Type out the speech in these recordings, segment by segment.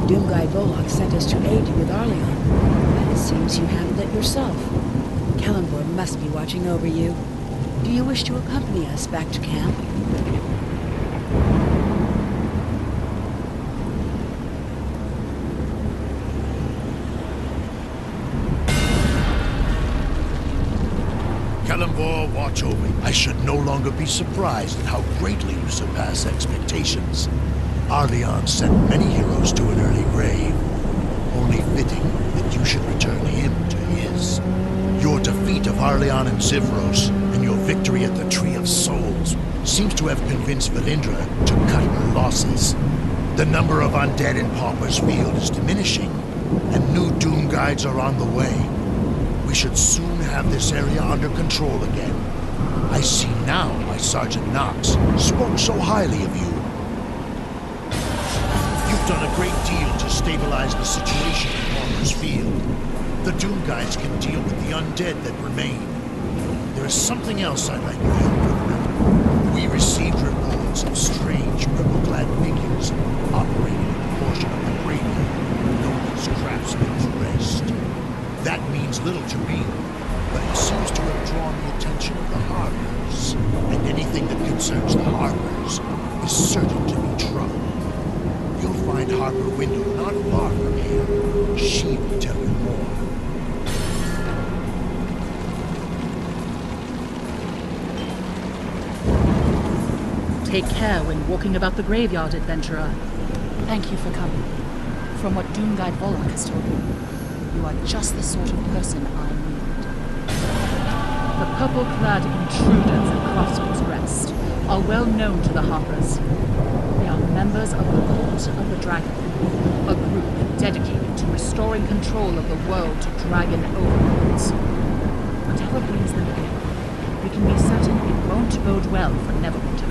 Doomguide Volok sent us to aid you with Arleon, but it seems you handled it yourself. Kellenborg must be watching over you. Do you wish to accompany us back to camp? Kellenborg, watch over you. I should no longer be surprised at how greatly you surpass expectations. Arleon sent many heroes to an early grave. Only fitting that you should return him to his. Your defeat of Arleon and Zivros, and your victory at the Tree of Souls, seems to have convinced Valindra to cut her losses. The number of undead in Pauper's Field is diminishing, and new Doom Guides are on the way. We should soon have this area under control again. I see now why Sergeant Knox spoke so highly of you. You've done a great deal to stabilize the situation in Pauper's Field. The Doom Guides can deal with the undead that remain. There is something else I'd like your help with now. We received reports of strange purple-clad figures operating in a portion of the graveyard known as Craftsman's Rest. That means little to me, but it seems to have drawn the attention of the Harpers, and anything that concerns the Harpers is certain to be trouble. You'll find Harper Window not far from here. She will tell you more. Take care when walking about the graveyard, adventurer. Thank you for coming. From what Doomguide Volok has told me, you are just the sort of person I need. The purple-clad intruders at Craftsman's Rest are well known to the Harpers. They are members of the Cult of the Dragon, a group dedicated to restoring control of the world to dragon overlords. Whatever brings them here, we can be certain it won't bode well for Neverwinter.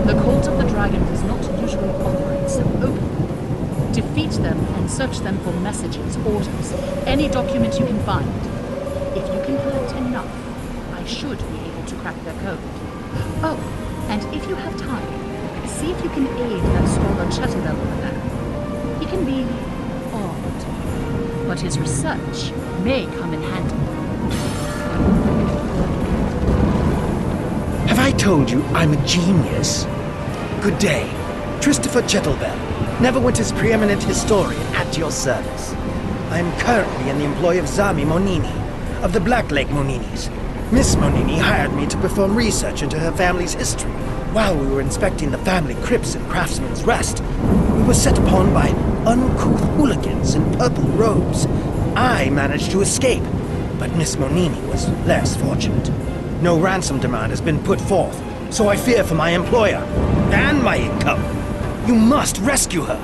The Cult of the Dragon does not usually operate so openly. Defeat them and search them for messages, orders, any document you can find. If you can collect enough, I should be able to crack their code. Oh, and if you have time, see if you can aid that scholar Chettabel over there. He can be odd, but his research may come in handy. Have I told you I'm a genius? Good day. Christopher Chettlebell, Neverwinter's preeminent historian at your service. I am currently in the employ of Zami Monini, of the Black Lake Moninis. Miss Monini hired me to perform research into her family's history. While we were inspecting the family crypts in Craftsman's Rest, we were set upon by uncouth hooligans in purple robes. I managed to escape, but Miss Monini was less fortunate. No ransom demand has been put forth, so I fear for my employer and my income. You must rescue her.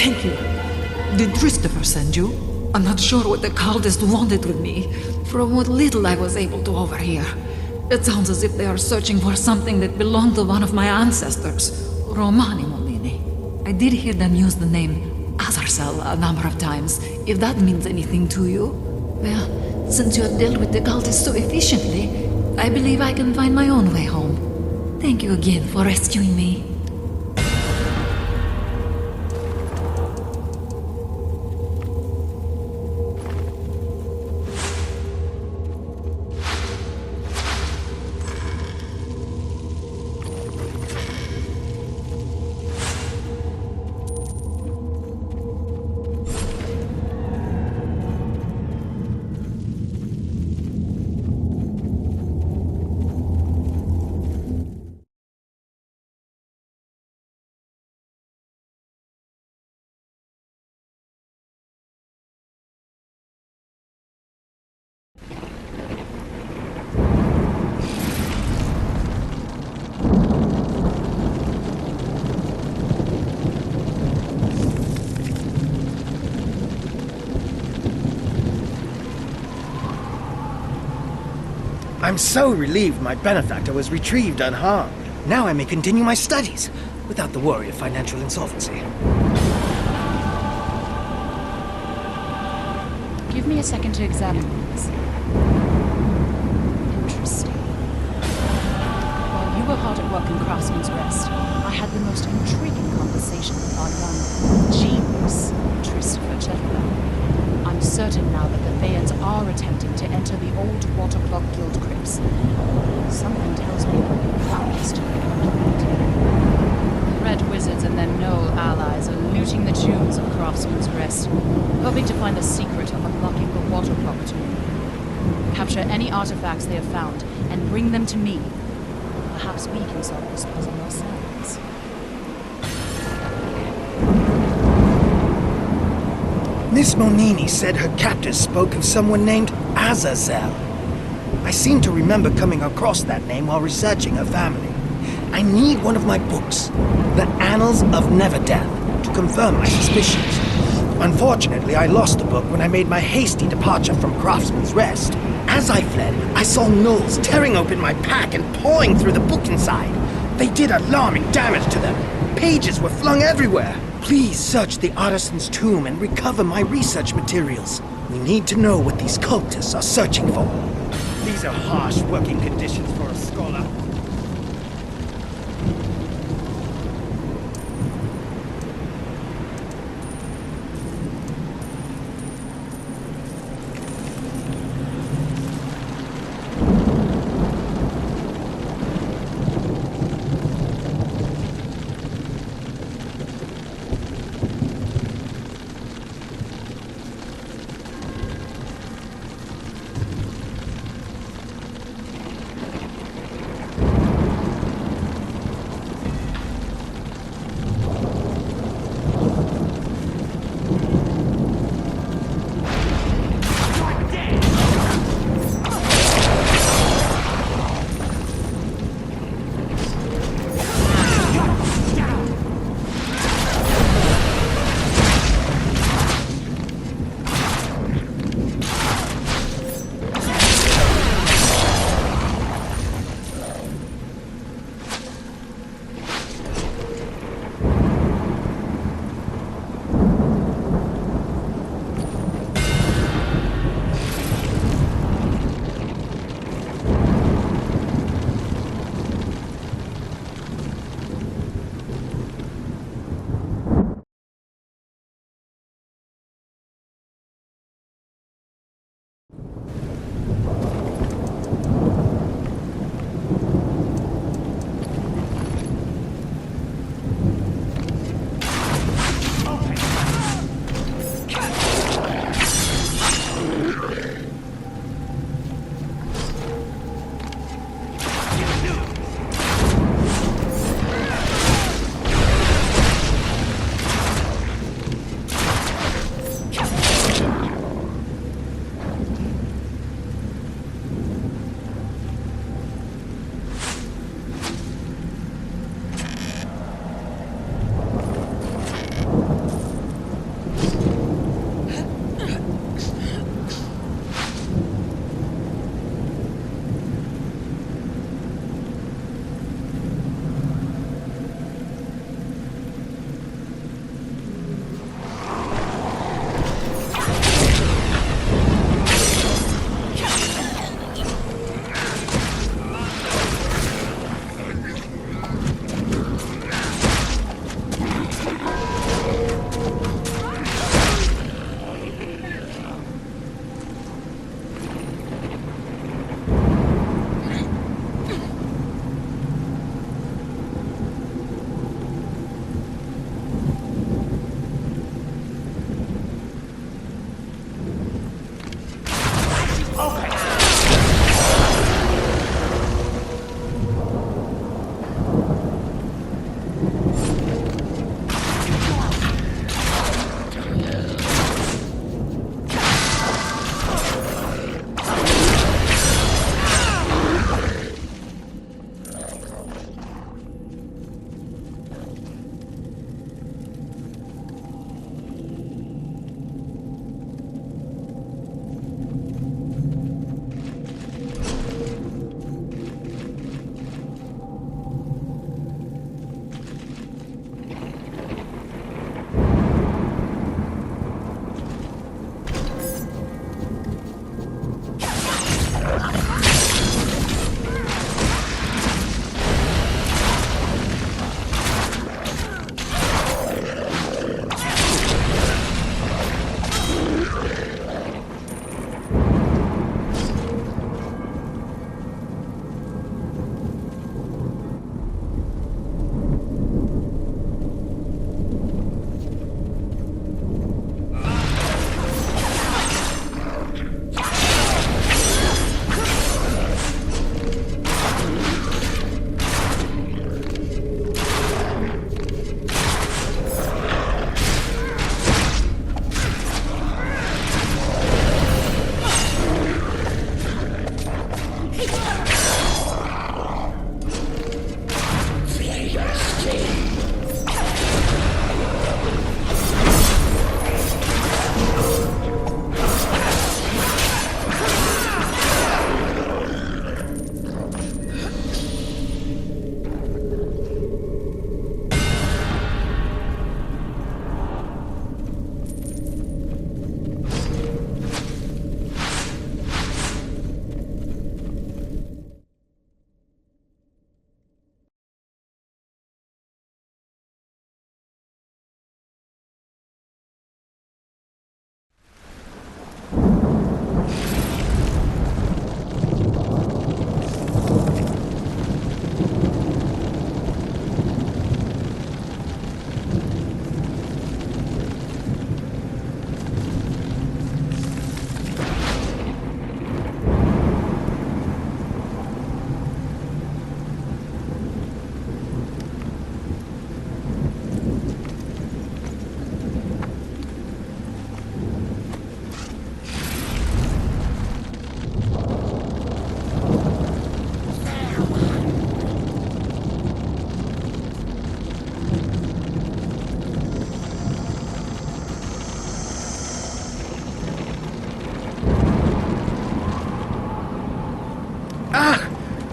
Thank you. Did Christopher send you? I'm not sure what the cultists wanted with me. From what little I was able to overhear, it sounds as if they are searching for something that belonged to one of my ancestors, Romani Molini. I did hear them use the name Azarsel a number of times, if that means anything to you. Well, since you have dealt with the cultists so efficiently, I believe I can find my own way home. Thank you again for rescuing me. I'm so relieved my benefactor was retrieved unharmed. Now I may continue my studies, without the worry of financial insolvency. Give me a second to examine these. Interesting. While you were hard at work in Craftsman's Rest, I had the most intriguing conversation with our young genius, Christopher Chetwell. I'm certain now that the Thayans are attempting to enter the old Watercloak Guild crypts. Something tells me that the Baptist The Red Wizards and their Knoll allies are looting the tombs of Craftsman's Rest, hoping to find the secret of unlocking the Watercloak tomb. Capture any artifacts they have found and bring them to me. Perhaps we can solve this puzzle ourselves. Miss Monini said her captors spoke of someone named Azazel. I seem to remember coming across that name while researching her family. I need one of my books, The Annals of Neverdeath, to confirm my suspicions. Unfortunately, I lost the book when I made my hasty departure from Craftsman's Rest. As I fled, I saw gnolls tearing open my pack and pawing through the book inside. They did alarming damage to them. Pages were flung everywhere. Please search the artisan's tomb and recover my research materials. We need to know what these cultists are searching for. These are harsh working conditions for a scholar.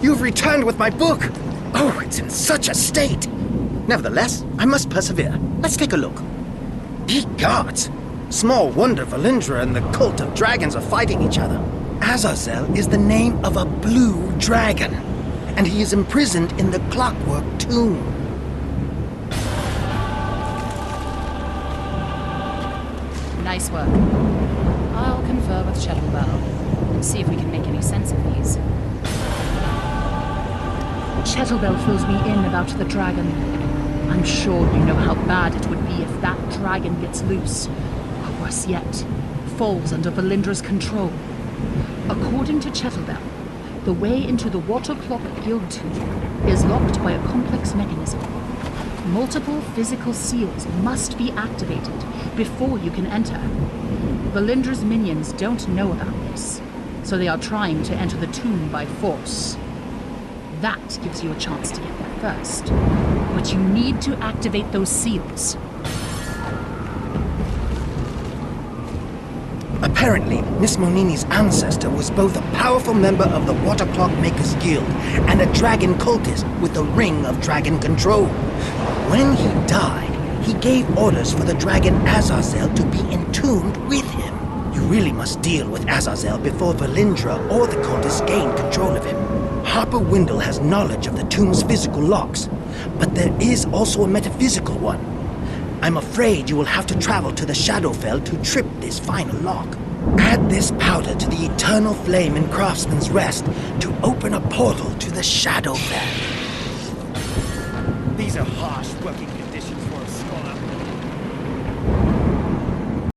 You've returned with my book! Oh, it's in such a state! Nevertheless, I must persevere. Let's take a look. Ye gods! Small wonder Valindra and the cult of dragons are fighting each other. Azazel is the name of a blue dragon, and he is imprisoned in the clockwork tomb. Nice work. I'll confer with Chettlebell. See if we can make any sense of these. Chettlebell fills me in about the dragon. I'm sure you know how bad it would be if that dragon gets loose. Or worse yet, falls under Valindra's control. According to Chettlebell, the way into the Water Clock Guild tomb is locked by a complex mechanism. Multiple physical seals must be activated before you can enter. Valindra's minions don't know about this, so they are trying to enter the tomb by force. That gives you a chance to get there first. But you need to activate those seals. Apparently, Miss Monini's ancestor was both a powerful member of the Water Clock Makers Guild and a dragon cultist with the Ring of Dragon Control. When he died, he gave orders for the dragon Azazel to be entombed with him. You really must deal with Azazel before Valindra or the cultists gain control of him. Harper Windle has knowledge of the tomb's physical locks, but there is also a metaphysical one. I'm afraid you will have to travel to the Shadowfell to trip this final lock. Add this powder to the eternal flame in Craftsman's Rest to open a portal to the Shadowfell. These are harsh working